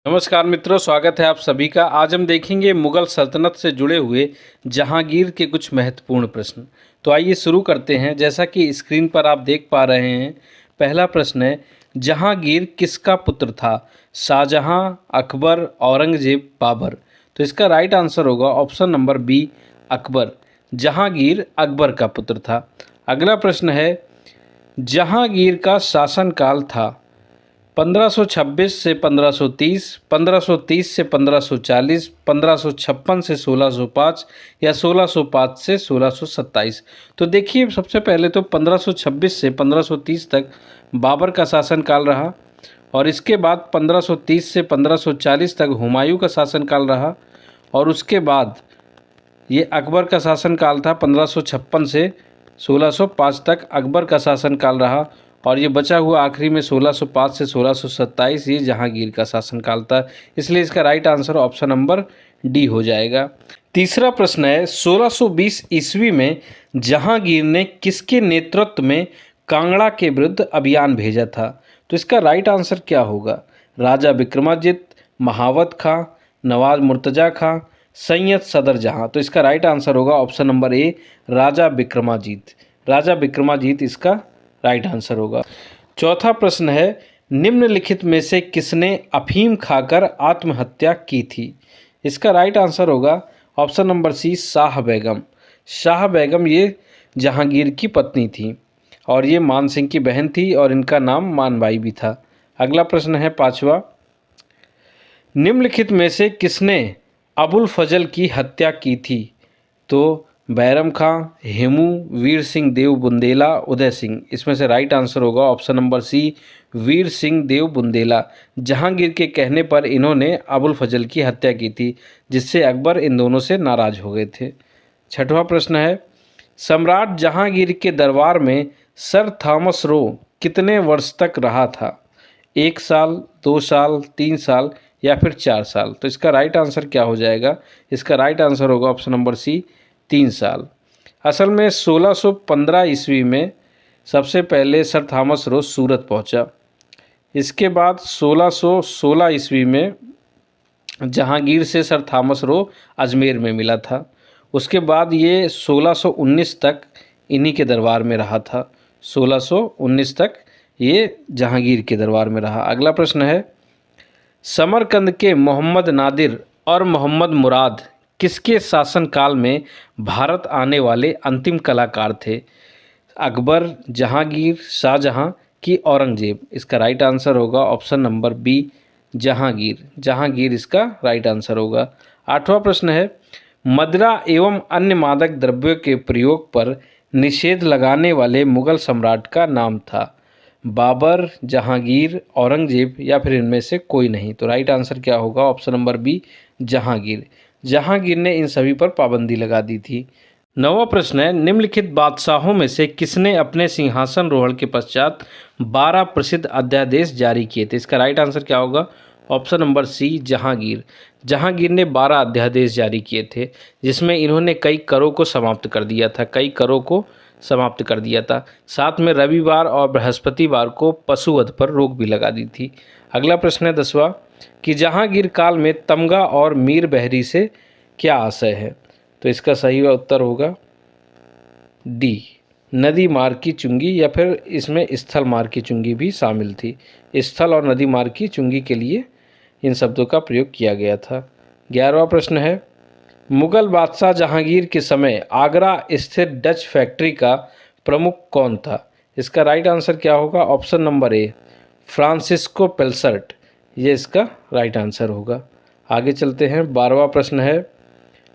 नमस्कार मित्रों, स्वागत है आप सभी का। आज हम देखेंगे मुगल सल्तनत से जुड़े हुए जहांगीर के कुछ महत्वपूर्ण प्रश्न। तो आइए शुरू करते हैं। जैसा कि स्क्रीन पर आप देख पा रहे हैं, पहला प्रश्न है, जहांगीर किसका पुत्र था? शाहजहां, अकबर, औरंगजेब, बाबर। तो इसका राइट आंसर होगा option number B, Akbar. Jahangir Akbar का पुत्र था। अगला प्रश्न है, जहांगीर का शासनकाल था 1526 से 1530, 1530 से 1540, 1556 से 1605 या 1605 से 1627। तो देखिए, सबसे पहले तो 1526 से 1530 तक बाबर का शासनकाल रहा और इसके बाद 1530 से 1540 तक हुमायूं का शासनकाल रहा और उसके बाद ये अकबर का शासनकाल था। 1556 से 1605 तक अकबर का शासनकाल रहा और ये बचा हुआ आखिरी में 1605 से 1627 ये जहांगीर का शासनकाल था। इसलिए इसका right answer option number D हो जाएगा। तीसरा प्रश्न है, 1620 ईस्वी में जहांगीर ने किसके नेतृत्व में कांगड़ा के विरुद्ध अभियान भेजा था? तो इसका राइट आंसर क्या होगा? राजा विक्रमादित्य, महावत खां, नवाब मुर्तजा खां, सैयद सदर जहां। तो इसका राइट आंसर होगा ऑप्शन नंबर ए, राजा विक्रमाजीत। राजा विक्रमाजीत इसका राइट आंसर होगा। चौथा प्रश्न है, निम्नलिखित में से किसने अफीम खाकर आत्महत्या की थी? इसका राइट आंसर होगा ऑप्शन नंबर सी, शाह बेगम। शाह बेगम ये जहांगीर की पत्नी थी और ये मान सिंह की बहन थी और इनका नाम मानबाई भी था। अगला प्रश्न है पांचवा, निम्नलिखित में से किसने अबुल फजल की हत्या की थी? तो बैरम खां, हेमू, वीर सिंह देव बुंदेला, उदय सिंह। इसमें से राइट आंसर होगा ऑप्शन नंबर सी, वीर सिंह देव बुंदेला। जहांगीर के कहने पर इन्होंने अबुल फजल की हत्या की थी, जिससे अकबर इन दोनों से नाराज हो गए थे। छठवां प्रश्न है, सम्राट जहांगीर के दरबार में सर थॉमस रो कितने वर्ष तक रहा था? 1 साल, 2 साल, 3 साल या फिर 4 साल। तो इसका राइट आंसर क्या हो जाएगा? इसका राइट आंसर होगा ऑप्शन नंबर सी, 3 साल। असल में 1615 ईस्वी में सबसे पहले सर थॉमस रो सूरत पहुंचा। इसके बाद 1616 ईस्वी में जहांगीर से सर थॉमस रो अजमेर में मिला था। उसके बाद ये 1619 तक इन्हीं के दरबार में रहा था। 1619 तक ये जहांगीर के दरबार में रहा। अगला प्रश्न है, समरकंद के मोहम्मद नादिर और मोहम्मद मुराद किसके शासनकाल में भारत आने वाले अंतिम कलाकार थे? अकबर, जहांगीर, शाहजहां की औरंगजेब। इसका राइट आंसर होगा option number B, Jahangir. Jahangir इसका राइट आंसर होगा। आठवां प्रश्न है, मदिरा एवं अन्य मादक द्रव्यों के प्रयोग पर निषेध लगाने वाले मुगल सम्राट का नाम था? बाबर, जहांगीर, औरंगजेब या फिर इनमें से कोई नहीं। तो राइट आंसर क्या होगा? Option number B, Jahangir. Jahangir ने इन सभी पर पाबंदी लगा दी थी। नौवां प्रश्न है, निम्नलिखित बादशाहों में से किसने अपने सिंहासन रोहण के पश्चात 12 प्रसिद्ध अध्यादेश जारी किए थे? इसका राइट आंसर क्या होगा? Option number C, Jahangir. Jahangir ने 12 अध्यादेश जारी किए थे, जिसमें इन्होंने कई करों को समाप्त कर दिया था। कई करों को समाप्त कर दिया था। साथ में रविवार और बृहस्पतिवार को पशुवध पर रोक भी लगा दी थी। अगला प्रश्न है 10वां, कि जहांगीर काल में तमगा और मीर बहरी से क्या आशय है? तो इसका सही उत्तर होगा डी, नदी मार्ग की चुंगी, या फिर इसमें स्थल मार्ग की चुंगी भी शामिल थी। स्थल और नदी मार्ग की चुंगी के लिए इन शब्दों का प्रयोग किया गया था। 11वां प्रश्न है, मुगल बादशाह जहांगीर के समय आगरा स्थित डच फैक्ट्री का प्रमुख कौन था? इसका राइट आंसर क्या होगा? Option number A, Francisco Pelsaert. ये इसका राइट आंसर होगा। आगे चलते हैं। 12वां प्रश्न है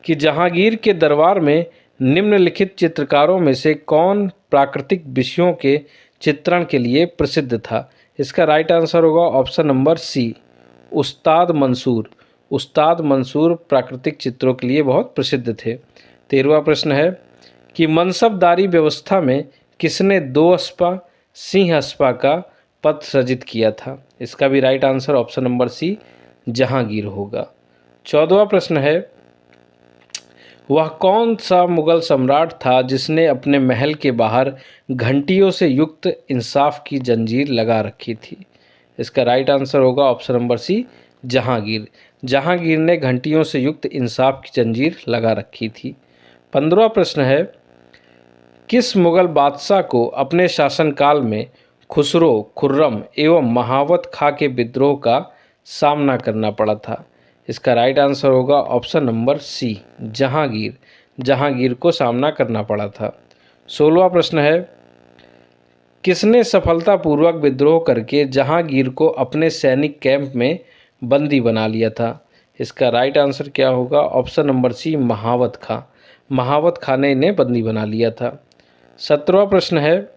कि जहांगीर के दरबार में निम्नलिखित चित्रकारों में से कौन प्राकृतिक विषयों के चित्रण के लिए प्रसिद्ध था? इसका राइट आंसर होगा ऑप्शन नंबर सी, उस्ताद मंसूर। उस्ताद मंसूर प्राकृतिक चित्रों के लिए बहुत प्रसिद्ध थे। 13वां प्रश्न है कि मनसबदारी व्यवस्था में किसने दोअस्पा सिंहस्पा का पद सृजित किया था? इसका भी right answer option number C, Jahangir होगा। 14वां प्रश्न है, वह कौन सा मुगल सम्राट था जिसने अपने महल के बाहर घंटियों से युक्त इंसाफ की जंजीर लगा रखी थी? इसका राइट आंसर होगा option number C, Jahangir. Jahangir ने घंटियों से युक्त इंसाफ की जंजीर लगा रखी थी। 15वां प्रश्न है, किस मुगल बादशाह को अपने शासनकाल में खुसरो, खुर्रम एवं महावत खां के विद्रोह का सामना करना पड़ा था? इसका राइट आंसर होगा option number C, Jahangir. Jahangir को सामना करना पड़ा था। 16वां प्रश्न है, किसने सफलतापूर्वक विद्रोह करके जहांगीर को अपने सैनिक कैंप में बंदी बना लिया था? इसका राइट आंसर क्या होगा? ऑप्शन नंबर सी, महावत खां। महावत खां ने इन्हें बंदी बना लिया था। 17वां प्रश्न है,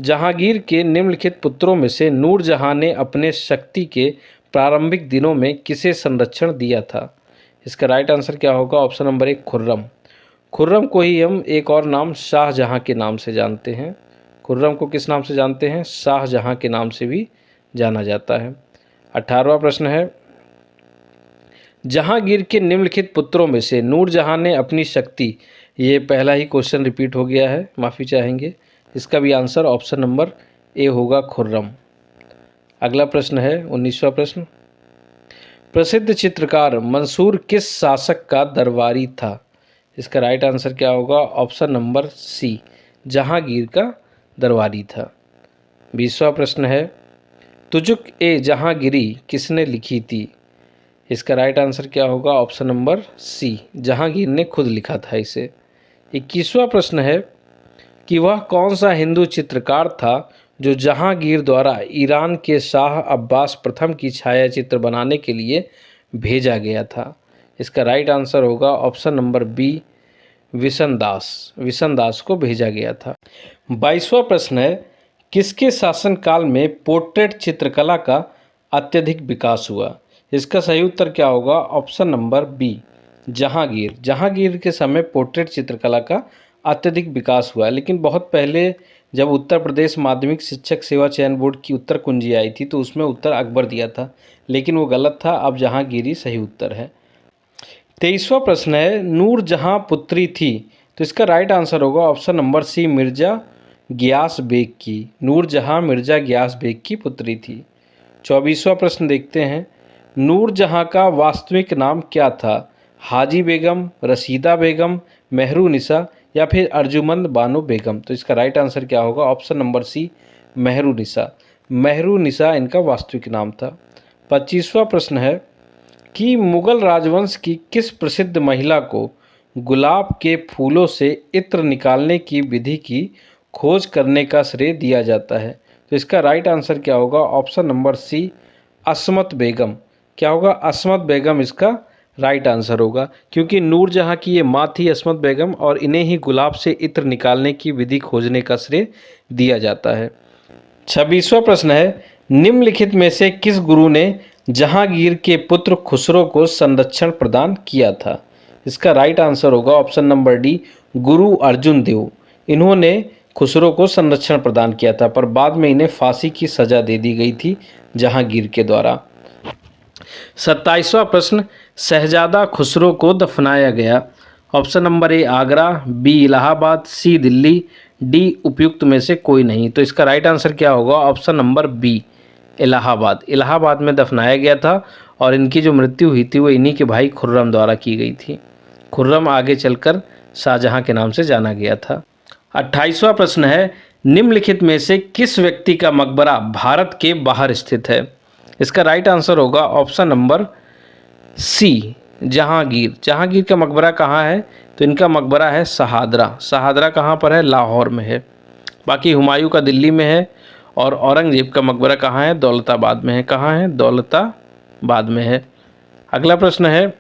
जहांगीर के निम्नलिखित पुत्रों में से नूरजहां ने अपने शक्ति के प्रारंभिक दिनों में किसे संरक्षण दिया था? इसका राइट आंसर क्या होगा? Option number 1, Khurram. खुर्रम को ही हम एक और नाम शाहजहां के नाम से जानते हैं। खुर्रम को किस नाम से जानते हैं? शाहजहां के नाम से भी जाना जाता है। 18वां प्रश्न है, जहांगीर के निम्नलिखित पुत्रों में से नूरजहां ने अपनी शक्ति, ये पहला ही क्वेश्चन रिपीट हो गया है, माफ़ी चाहेंगे। इसका भी आंसर ऑप्शन नंबर ए होगा, खुर्रम। अगला प्रश्न है 19वां प्रश्न, प्रसिद्ध चित्रकार मंसूर किस शासक का दरबारी था? इसका राइट आंसर क्या होगा? ऑप्शन नंबर सी, जहांगीर का दरबारी था। 20वां प्रश्न है, तुजुक ए जहांगीरी किसने लिखी थी? इसका राइट आंसर क्या होगा? ऑप्शन नंबर सी, जहांगीर ने खुद लिखा था इसे। 21वां प्रश्न है कि वह कौन सा हिंदू चित्रकार था जो जहांगीर द्वारा ईरान के शाह अब्बास प्रथम की छायाचित्र बनाने के लिए भेजा गया था? इसका राइट आंसर होगा option number B, Vishandas. Vishandas को भेजा गया था। 22वां प्रश्न है, किसके शासनकाल में पोर्ट्रेट चित्रकला का अत्यधिक विकास हुआ? इसका सही उत्तर क्या होगा? Option number B, Jahangir. Jahangir के समय पोर्ट्रेट चित्रकला का अत्यधिक विकास हुआ। लेकिन बहुत पहले जब उत्तर प्रदेश माध्यमिक शिक्षक सेवा चयन बोर्ड की उत्तर कुंजी आई थी तो उसमें उत्तर अकबर दिया था, लेकिन वो गलत था। अब जहांगीर ही सही उत्तर है। 23वां प्रश्न है, नूरजहां पुत्री थी, तो इसका राइट आंसर होगा option number C, Mirza Ghiyas Beg की। नूरजहां मिर्जा गियास बेग की पुत्री थी। 24वां प्रश्न देखते हैं, नूरजहां का वास्तविक नाम क्या था? हाजी बेगम, रशीदा बेगम, मेहरुनिसा या फिर अर्जुमंद बानो बेगम? तो इसका राइट आंसर क्या होगा? Option number C, Mehrunnisa. Mehrunnisa इनका वास्तविक नाम था। 25वां प्रश्न है कि मुगल राजवंश की किस प्रसिद्ध महिला को गुलाब के फूलों से इत्र निकालने की विधि की खोज करने का श्रेय दिया जाता है? तो इसका राइट आंसर क्या होगा? ऑप्शन नंबर सी, अस्मत बेगम। क्या होगा? अस्मत बेगम इसका राइट आंसर होगा, क्योंकि नूरजहां की ये माँ थी अस्मत बेगम और इन्हें ही गुलाब से इत्र निकालने की विधि खोजने का श्रेय दिया जाता है। 26वां प्रश्न है, निम्नलिखित में से किस गुरु ने जहांगीर के पुत्र खुसरो को संरक्षण प्रदान किया था? इसका राइट आंसर होगा ऑप्शन नंबर डी, गुरु अर्जुन देव। इन्होंने खुसरो को संरक्षण प्रदान किया था, पर बाद में इन्हें फांसी की सजा दे दी गई थी जहांगीर के द्वारा। 27वां प्रश्न, शहजादा खुसरो को दफनाया गया। Option number A Agra, B Allahabad, C Delhi, D उपयुक्त में से कोई नहीं। तो इसका राइट आंसर क्या होगा? Option number B, Allahabad. Allahabad में दफनाया गया था और इनकी जो मृत्यु हुई थी वो इन्हीं के भाई खुर्रम द्वारा की गई थी। खुर्रम आगे चलकर शाहजहां के नाम से जाना गया था। 28वां प्रश्न है, निम्नलिखित में से किस व्यक्ति का मकबरा भारत के बाहर स्थित है? इसका राइट आंसर होगा option number C, Jahangir. Jahangir का मकबरा कहाँ है? तो इनका मकबरा है शहादरा। शहादरा कहाँ पर है? लाहौर में है। बाकी हुमायूं का दिल्ली में है और औरंगजेब का मकबरा कहाँ है? दौलताबाद में है। कहाँ है? दौलताबाद में है। अगला प्रश्न है,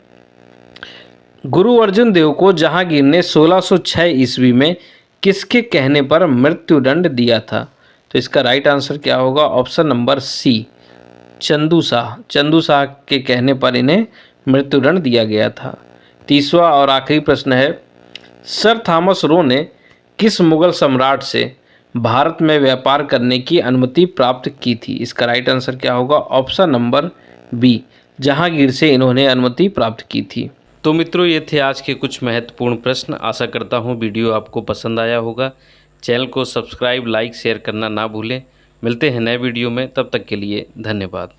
गुरु अर्जुन देव को जहांगीर ने 1606 ईस्वी में किसके कहने पर मृत्युदंड दिया था? तो इसका राइट आंसर क्या होगा? Option number C, Chandu Shah. Chandu Shah के कहने पर इन्हें मृत्युदंड दिया गया था। 30वां और आखिरी प्रश्न है, सर थॉमस रो ने किस मुगल सम्राट से भारत में व्यापार करने की अनुमति प्राप्त की थी? इसका राइट आंसर क्या होगा? ऑप्शन नंबर बी, जहांगीर से इन्होंने अनुमति प्राप्त की थी। तो मित्रों, ये थे आज के कुछ महत्वपूर्ण प्रश्न। आशा करता हूँ वीडियो आपको पसंद आया होगा। चैनल को सब्सक्राइब, लाइक, शेयर करना ना भूलें। मिलते हैं नए वीडियो में, तब तक के लिए धन्यवाद।